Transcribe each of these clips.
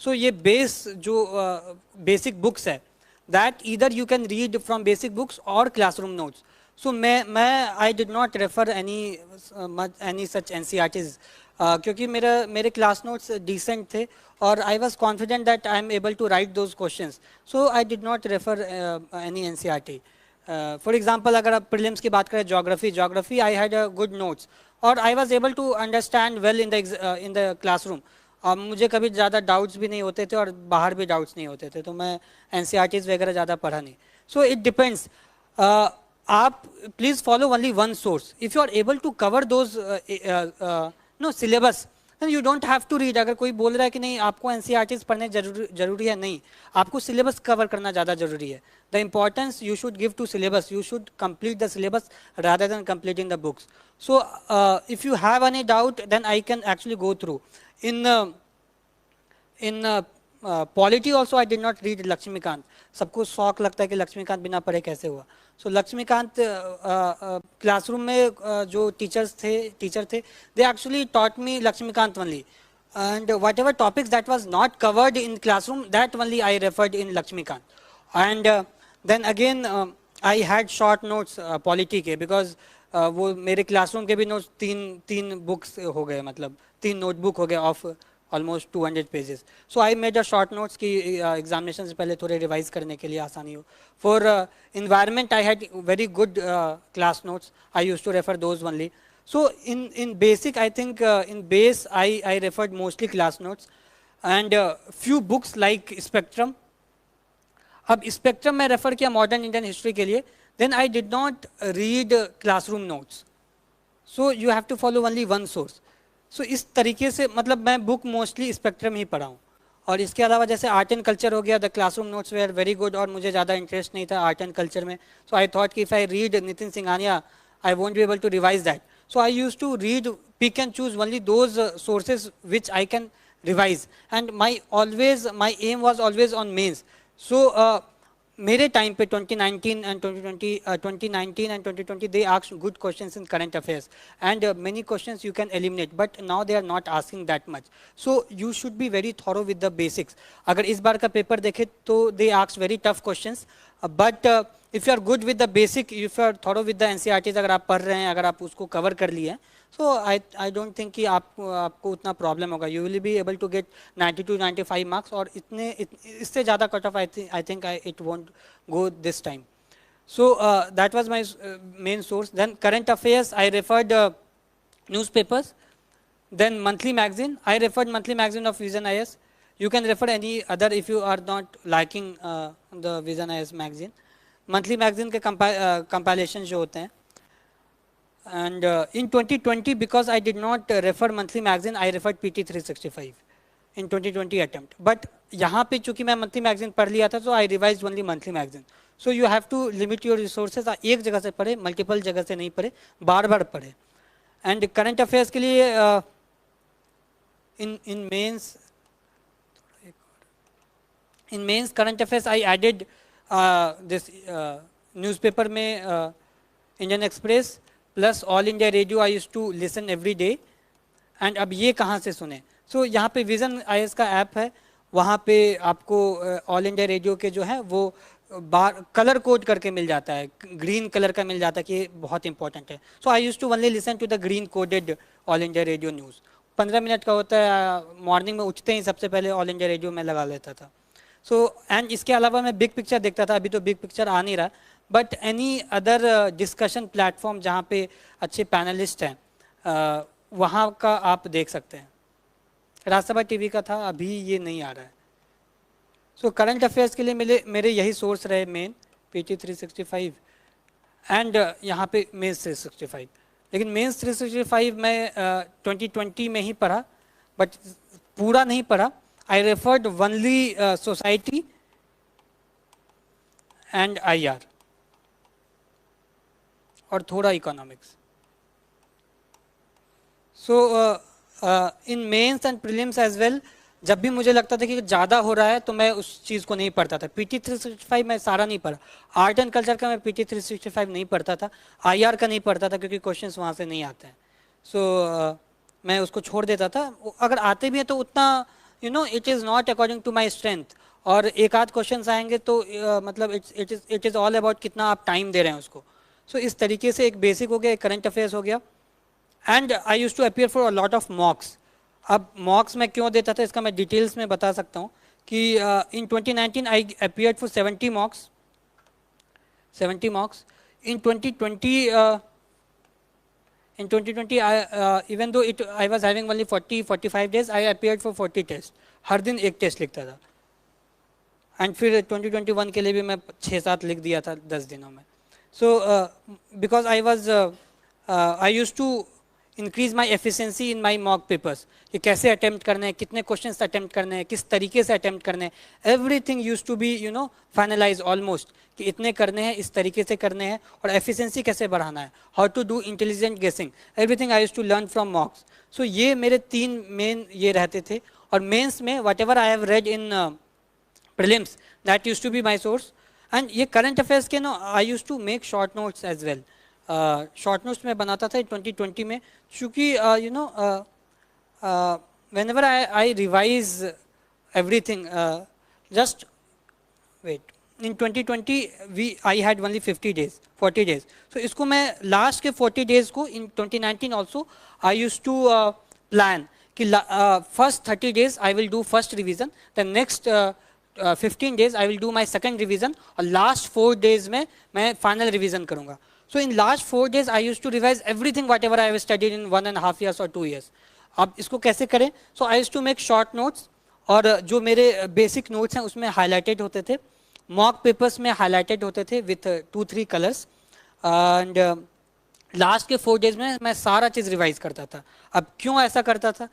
सो ये बेस जो basic books है, that either you can read from basic books और क्लासरूम नोट्स. सो मैं I did not refer any such NCERTs, क्योंकि मेरे क्लास नोट्स डिसेंट थे और I was confident that I am able to write those questions. So I did not refer any NCERT. For example अगर आप prelims की बात करें, geography I had a good notes और I was able to understand well in the classroom. मुझे कभी ज़्यादा doubts भी नहीं होते थे और बाहर भी डाउट्स नहीं होते थे, तो मैं एनसीईआरटीज वगैरह ज़्यादा पढ़ा नहीं. So it depends. आप please follow only one source. If you are able to cover those no syllabus, you don't have to read. अगर कोई बोल रहा है कि नहीं आपको एनसीईआरटीज पढ़ने जरूरी है, नहीं, आपको सिलेबस कवर करना ज़्यादा जरूरी है. The importance you should give to syllabus. You should complete the syllabus rather than completing the books. So if you have any doubt, then I can actually go through. In polity also I did not read Lakshmikant. सबको शौक लगता है कि लक्ष्मीकांत बिना पढ़े कैसे हुआ. सो Laxmikant classroom में जो टीचर थे, they actually taught me Lakshmikant only, and whatever topics that was not covered in classroom, that only I referred in Lakshmikant. And then again I had short notes polity के, because वो मेरे classroom के भी notes तीन books हो गए, मतलब 3 notebook हो गए of almost 200 pages. So I made a short notes की एग्जामिनेशन से पहले थोड़े रिवाइज करने के लिए आसानी हो. For environment I had very good class notes. I use to refer those only. So in basic I think in base I referred mostly class notes and few books like spectrum. अब spectrum में refer किया modern Indian history के लिए. Then I did not read classroom notes. So you have to follow only one source. So इस तरीके से मतलब मैं बुक मोस्टली स्पेक्ट्रम ही पढ़ा हूँ. और इसके अलावा जैसे आर्ट एंड कल्चर हो गया, the classroom notes were very good और मुझे ज़्यादा इंटरेस्ट नहीं था आर्ट एंड कल्चर में. सो आई थॉट कि if I read Nitin Singhania I won't be able to revise that. So I use to read, pick and choose only those sources which I can revise. And my aim was always on mains. सो मेरे time पे 2019 and 2020 they asked good questions in current affairs, and many questions you can eliminate, but now they are not asking that much. So you should be very thorough with the basics. अगर इस बार का paper देखे तो they asked very tough questions, but if you are good with the basic, if you are thorough with the NCERTs, अगर आप पढ़ रहे हैं, अगर आप उसको कवर कर लिए हैं, so I don't think कि आपको उतना प्रॉब्लम होगा. You will be able to get 90 to 95 marks और इससे ज़्यादा cut off I think it won't go this time. So that was my main source. Then current affairs I referred newspapers. Then monthly magazine I referred monthly magazine of Vision IS. You can refer any other if you are not liking the Vision IS magazine. Monthly magazine के compilation जो होते हैं. And in 2020, because I did not refer monthly magazine, I referred PT 365 in 2020 attempt. But यहाँ पे चूँकि मैं monthly magazine पढ़ लिया था, so I revised only monthly magazine. So you have to limit your resources. एक जगह से पढ़े, multiple जगह से नहीं पढ़े, बार-बार पढ़े. And current affairs के लिए in mains current affairs I added this newspaper में Indian Express plus all India radio I use to listen every day. And अब ये कहाँ से सुने? सो यहाँ पे विजन आईएएस का ऐप है, वहाँ पे आपको ऑल इंडिया रेडियो के जो है वो कलर कोड करके मिल जाता है, ग्रीन कलर का मिल जाता है कि बहुत इंपॉर्टेंट है. So I use to only listen to the green coded all India radio news. 15 minute का होता है, मॉर्निंग में उठते ही सबसे पहले ऑल इंडिया रेडियो में लगा लेता था. सो एंड इसके अलावा मैं बिग पिक्चर देखता था. अभी तो बिग पिक्चर आ नहीं रहा, but any other discussion platform जहाँ पे अच्छे पैनलिस्ट हैं वहाँ का आप देख सकते हैं. राज्यसभा टीवी का था, अभी ये नहीं आ रहा है. सो करंट अफेयर्स के लिए मेरे यही सोर्स रहे मेन, PT 365 एंड यहाँ पे मेंस 365. लेकिन मेंस 365 मैं 2020 में ही पढ़ा, बट पूरा नहीं पढ़ा. I referred only society and IR और थोड़ा economics. So in mains and prelims as well, जब भी मुझे लगता था कि ज़्यादा हो रहा है तो मैं उस चीज़ को नहीं पढ़ता था. PT 365 मैं सारा नहीं पढ़ा. आर्ट एंड कल्चर का मैं PT 365 नहीं पढ़ता था. IR का नहीं पढ़ता था क्योंकि क्वेश्चंस वहाँ से नहीं आते हैं. सो मैं उसको छोड़ देता था. अगर आते भी हैं तो उतना you know it is not according to my strength, और एक आध क्वेश्चन आएंगे तो मतलब इट इज़ ऑल अबाउट कितना आप टाइम दे रहे हैं उसको. सो इस तरीके से एक बेसिक हो गया, एक करंट अफेयर्स हो गया. And I use to appear for a lot of mocks. अब मॉक्स मैं क्यों देता था इसका मैं डिटेल्स में बता सकता हूँ कि in 2019 I appeared for 70 mocks. 70 mocks. In 2020, even though I was having only 40-45 days, I appeared for 40 tests. हर दिन एक टेस्ट लिखता था. एंड फिर 2021 के लिए भी मैं 6-7 लिख दिया था 10 दिनों में. So because I use to increase my efficiency in my mock papers, कि कैसे अटेम्प्ट करने हैं, कितने क्वेश्चंस अटेम्प्ट करने हैं, किस तरीके से अटेम्प्ट करने हैं. Everything use to be you know finalise almost, कि इतने करने हैं, इस तरीके से करने हैं, और एफिशिएंसी कैसे बढ़ाना है, how to do intelligent guessing, everything I use to learn from mocks. So ये मेरे 3 मेन ये रहते थे. और मेंस में what ever I have read in prelims, that used to be my source. And ये current affairs के ना I used to make short notes as well. Short notes मैं बनाता था 2020 में, क्योंकि you know whenever I revise everything, just wait, in 2020 I had only 40 days. So इसको मैं last के 40 days को in 2019 also I used to plan कि first 30 days I will do first revision, then next 15 days I will do my second revision, और last 4 days में मैं final revision करूँगा. So in last 4 days I used to revise everything whatever I have studied in 1.5 years or 2 years. अब इसको कैसे करें? So I used to make short notes, और जो मेरे basic notes हैं उसमें highlighted होते थे, mock papers में highlighted होते थे with 2-3 colors, and लास्ट के 4 days में मैं सारा चीज़ रिवाइज करता था. अब क्यों ऐसा करता था?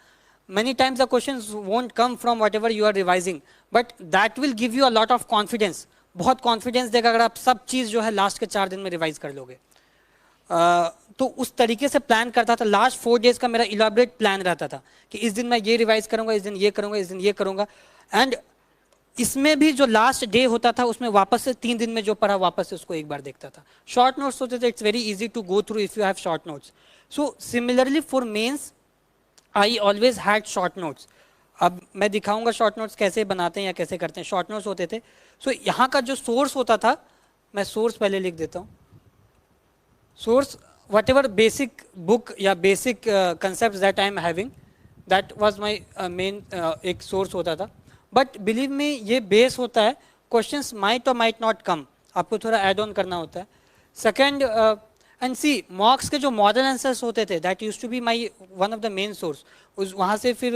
Many times the questions won't come from whatever you are revising, but that will give you a lot of confidence. बहुत confidence देगा अगर आप सब चीज़ जो है लास्ट के 4 दिन में रिवाइज कर लोगे. तो उस तरीके से प्लान करता था. लास्ट 4 days का मेरा इलाबरेट प्लान रहता था कि इस दिन मैं ये रिवाइज करूँगा, इस दिन ये करूँगा, इस दिन ये करूँगा. एंड इसमें भी जो लास्ट डे होता था उसमें वापस से 3 दिन में जो पढ़ा वापस से उसको एक बार देखता था. शॉर्ट नोट्स होते थे, it's very easy to go through if you have short notes. So similarly for mains I always had short notes. अब मैं दिखाऊंगा शॉर्ट नोट्स कैसे बनाते हैं या कैसे करते हैं. शॉर्ट नोट्स होते थे. सो यहाँ का जो सोर्स होता था, मैं सोर्स पहले लिख देता हूँ. Source whatever basic book या basic concept that I am having, that was my main एक सोर्स होता था. बट बिलीव मी ये बेस होता है. क्वेश्चंस माइट और माइट नॉट कम, आपको थोड़ा ऐड ऑन करना होता है. सेकेंड, एंड सी मॉक्स के जो मॉडल आंसर्स होते थे, that use to be my one of the main source. उस वहाँ से फिर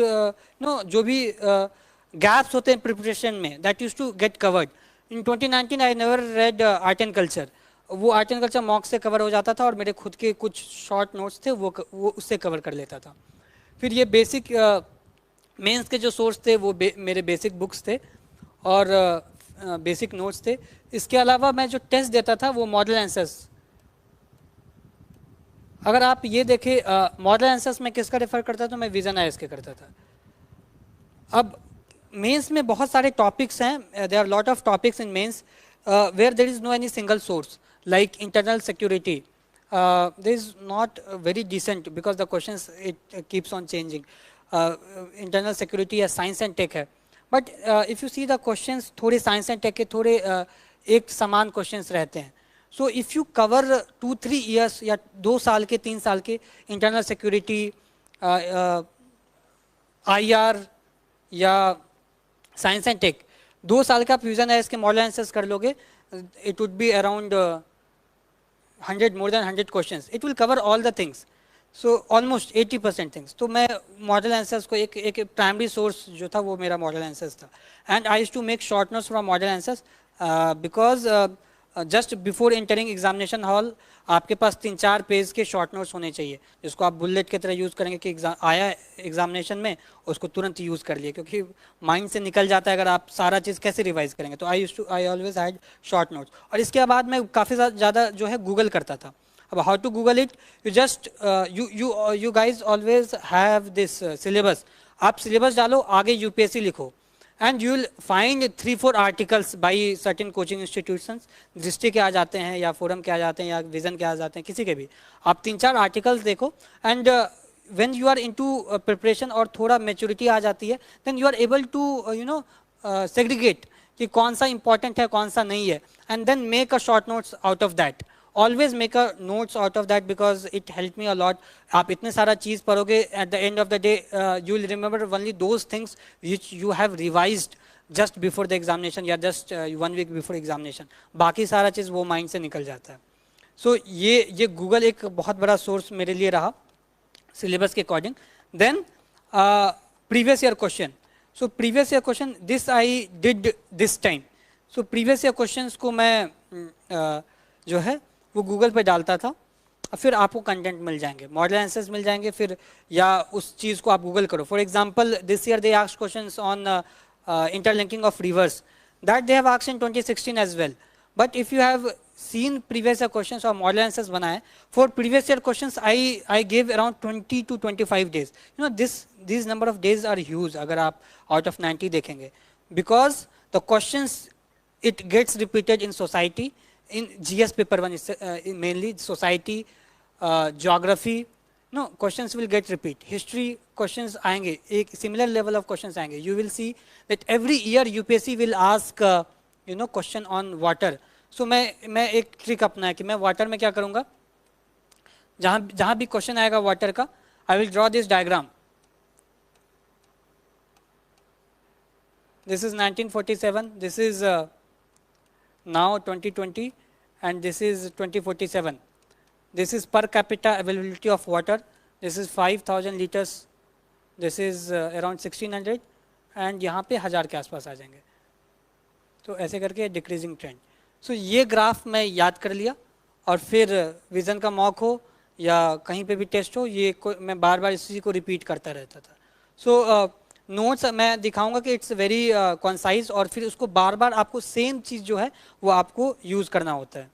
नो जो भी गैप्स होते हैं प्रिपरेशन में, that use to get covered. In 2019 I never read art and culture. वो आर्ट एंड कल्चर मॉक्स से कवर हो जाता था, और मेरे खुद के कुछ शॉर्ट नोट्स थे वो उससे कवर कर लेता था. फिर ये बेसिक मेंस के जो सोर्स थे वो मेरे बेसिक बुक्स थे और बेसिक नोट्स थे. इसके अलावा मैं जो टेस्ट देता था वो मॉडल आंसर्स. अगर आप ये देखें मॉडल आंसर्स में किसका रेफर करता था, तो मैं विजन आईएएस के करता था. अब मेंस में बहुत सारे टॉपिक्स हैं, there are lot of topics in mains where there is no any single source, like internal security. There is not very decent because the questions it keeps on changing. Internal security या science and tech है, but if you see the questions थोड़े science and tech के थोड़े एक समान questions रहते हैं. So if you cover 2-3 years या 2 साल के 3 साल के इंटरनल सिक्योरिटी, IR या साइंस एंड टेक, 2 साल का आप विजन आईएएस के मॉडल आंसर्स कर लोगे, it would be around 100 more than 100 questions. It will cover all the things. So almost 80% things. तो मैं मॉडल आंसर्स को एक प्राइमरी सोर्स जो था वो मेरा मॉडल आंसर्स था. And I used to make short notes from model answers because just before entering examination hall आपके पास 3-4 पेज के शॉर्ट नोट्स होने चाहिए, जिसको आप बुलेट की तरह यूज़ करेंगे कि आया एग्जामिनेशन में उसको तुरंत यूज़ कर लिए, क्योंकि माइंड से निकल जाता है अगर आप सारा चीज़ कैसे रिवाइज करेंगे. तो आई ऑलवेज हैड शॉर्ट नोट्स. और इसके बाद मैं काफ़ी ज़्यादा जो है गूगल करता था. अब how to Google it, you just you guys always have this syllabus. आप सिलेबस डालो, आगे यूपीएससी लिखो, and you will find 3-4 articles by certain coaching institutions. दृष्टि के आ जाते हैं या फोरम के आ जाते हैं या विजन के आ जाते हैं, किसी के भी. आप 3-4 आर्टिकल्स देखो, and when you are into preparation और थोड़ा maturity आ जाती है, then you are able to segregate कि कौन सा important है कौन सा नहीं है, and then make a short notes out of that. Always make a notes out of that because it helped me a lot. आप इतने सारा चीज पढ़ोगे, at the end of the day you will remember only those things which you have revised just before the examination या just 1 week before examination. बाकी सारा चीज वो माइंड से निकल जाता है. So ये गूगल एक बहुत बड़ा सोर्स मेरे लिए रहा सिलेबस के according. Then previous year question. So previous year question this I did this time. So previous year questions को मैं जो है वो गूगल पे डालता था, फिर आपको कंटेंट मिल जाएंगे, मॉडल आंसर्स मिल जाएंगे, फिर या उस चीज़ को आप गूगल करो. For example this year they asked questions on interlinking of rivers, that they have asked in 2016 as well. But if you have seen previous year questions or model answers बनाए, for previous year questions I gave around 20 to 25 days. You know these number of days are huge अगर आप out of 90 देखेंगे, because the questions it gets repeated in society, in GS paper 1 is mainly society, geography, no questions will get repeat. History questions आएंगे, एक similar level of questions आएंगे. You will see that every year UPSC will ask question on water. सो मैं एक trick अपना है कि मैं water में क्या करूंगा, जहां भी क्वेश्चन आएगा वाटर का, I will draw this diagram. This is 1947, this is now 2020 and this is 2047. This is per capita availability of water, this is 5000 litres, this is around 1600 and यहाँ पे 1000 के आसपास आ जाएंगे. तो ऐसे करके डिक्रीजिंग ट्रेंड. सो ये ग्राफ मैं याद कर लिया, और फिर विज़न का मॉक हो या कहीं पे भी टेस्ट हो, ये मैं बार बार इसी को रिपीट करता रहता था. सो नोट्स मैं दिखाऊंगा कि इट्स वेरी कॉन्साइज, और फिर उसको बार बार आपको सेम चीज़ जो है वो आपको यूज़ करना होता है.